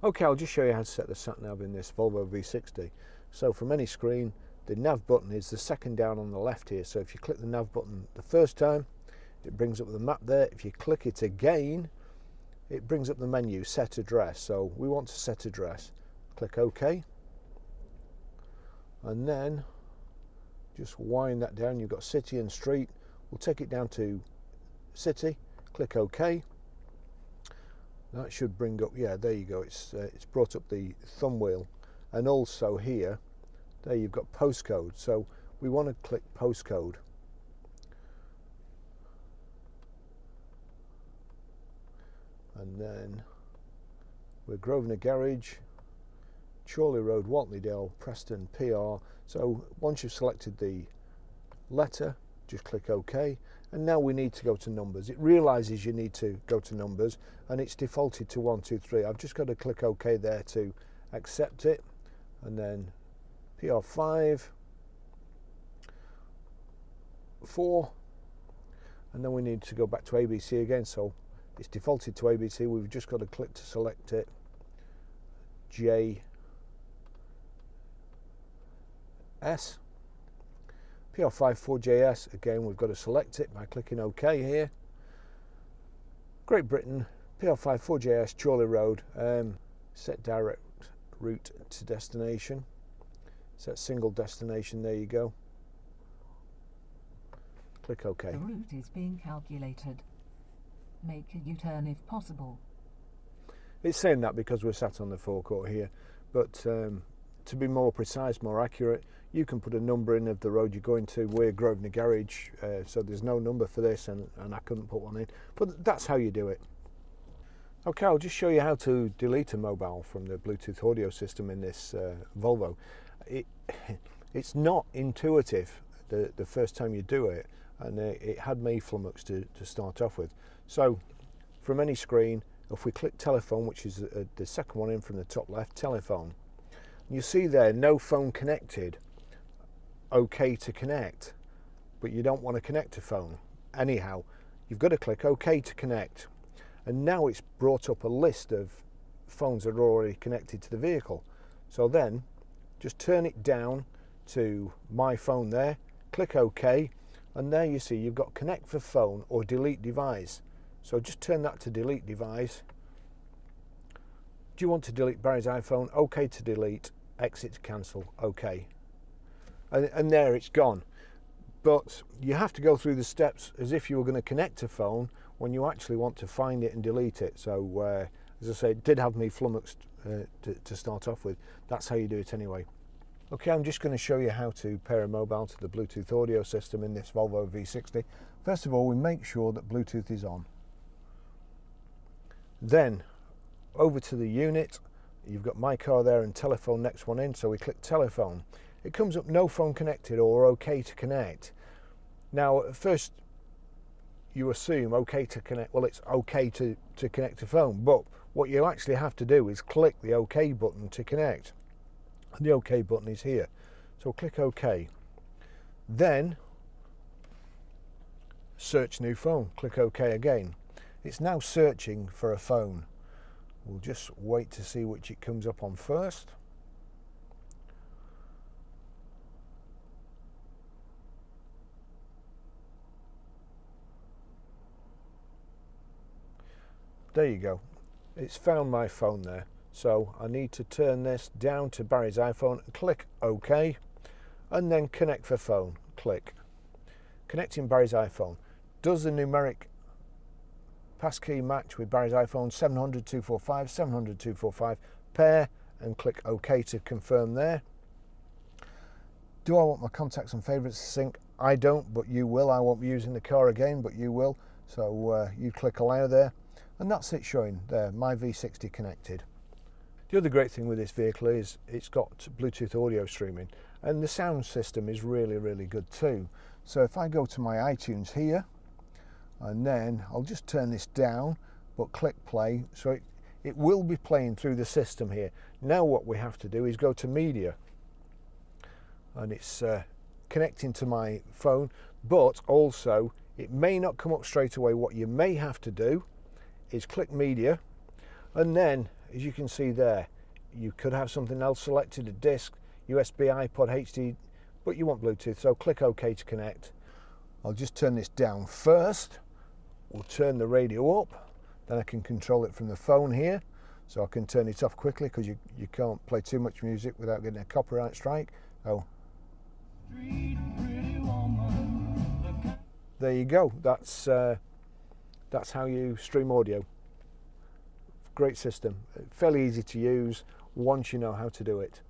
Okay, I'll just show you how to set the Sat Nav in this Volvo V60. So from any screen, the nav button is the second down on the left here. So if you click the nav button the first time, it brings up the map there. If you click it again, it brings up the menu, set address. So we want to set address. Click OK. And then just wind that down. You've got city and street. We'll take it down to city. Click OK. That should bring up, yeah, there you go. It's brought up the thumb wheel, and also here, there you've got postcode. So we want to click postcode. And then we're Grosvenor Garage, Chorley Road, Whateleydale, Preston, PR. So once you've selected the letter, just click OK. And now we need to go to numbers. It realizes you need to go to numbers, and it's defaulted to 1, 2, 3. I've just got to click OK there to accept it. And then PR5, 4, and then we need to go back to ABC again. So it's defaulted to ABC. We've just got to click to select it. JS. PR5 4JS, again we've got to select it by clicking OK here. Great Britain, PR5 4JS, Chorley Road, set direct route to destination, set single destination, there you go. Click OK. The route is being calculated. Make a U-turn if possible. It's saying that because we're sat on the forecourt here, but to be more precise, more accurate, you can put a number in of the road you're going to. We're Grosvenor Garage, so there's no number for this, and I couldn't put one in, but that's how you do it. Okay, I'll just show you how to delete a mobile from the Bluetooth audio system in this Volvo. It's not intuitive the first time you do it, and it had me flummoxed to start off with. So from any screen, if we click telephone, which is the second one in from the top left, telephone, you see there, no phone connected, OK to connect, but you don't want to connect a phone. Anyhow, you've got to click OK to connect. And now it's brought up a list of phones that are already connected to the vehicle. So then just turn it down to my phone there, click OK, and there you see you've got connect for phone or delete device. So just turn that to delete device. Do you want to delete Barry's iPhone? OK to delete, exit to cancel, OK. And there it's gone. But you have to go through the steps as if you were going to connect a phone when you actually want to find it and delete it. So as I say, it did have me flummoxed to start off with. That's how you do it anyway. Okay, I'm just going to show you how to pair a mobile to the Bluetooth audio system in this Volvo V60. First of all, we make sure that Bluetooth is on. Then over to the unit, you've got my car there and telephone next one in, so we click telephone. It comes up no phone connected or OK to connect. Now at first you assume OK to connect, well, it's OK to connect a phone, but what you actually have to do is click the OK button to connect. And the OK button is here, so click OK. Then search new phone, click OK again. It's now searching for a phone. We'll just wait to see which it comes up on first. There you go. It's found my phone there. So I need to turn this down to Barry's iPhone and click OK, and then connect for phone, click. Connecting Barry's iPhone. Does the numeric passkey match with Barry's iPhone? 700 245, 700 245, pair, and click OK to confirm there. Do I want my contacts and favourites to sync? I don't, but you will. I won't be using the car again, but you will. So you click allow there. And that's it showing there, my V60 connected. The other great thing with this vehicle is it's got Bluetooth audio streaming, and the sound system is really, really good too. So if I go to my iTunes here, and then I'll just turn this down, but click play, so it will be playing through the system here. Now what we have to do is go to media, and it's connecting to my phone, but also it may not come up straight away. What you may have to do is click media, and then as you can see there, you could have something else selected, a disc, USB, iPod, HD, but you want Bluetooth, so click OK to connect. I'll just turn this down first. We'll turn the radio up, then I can control it from the phone here, so I can turn it off quickly because you can't play too much music without getting a copyright strike. Oh, there you go. That's how you stream audio. Great system, fairly easy to use once you know how to do it.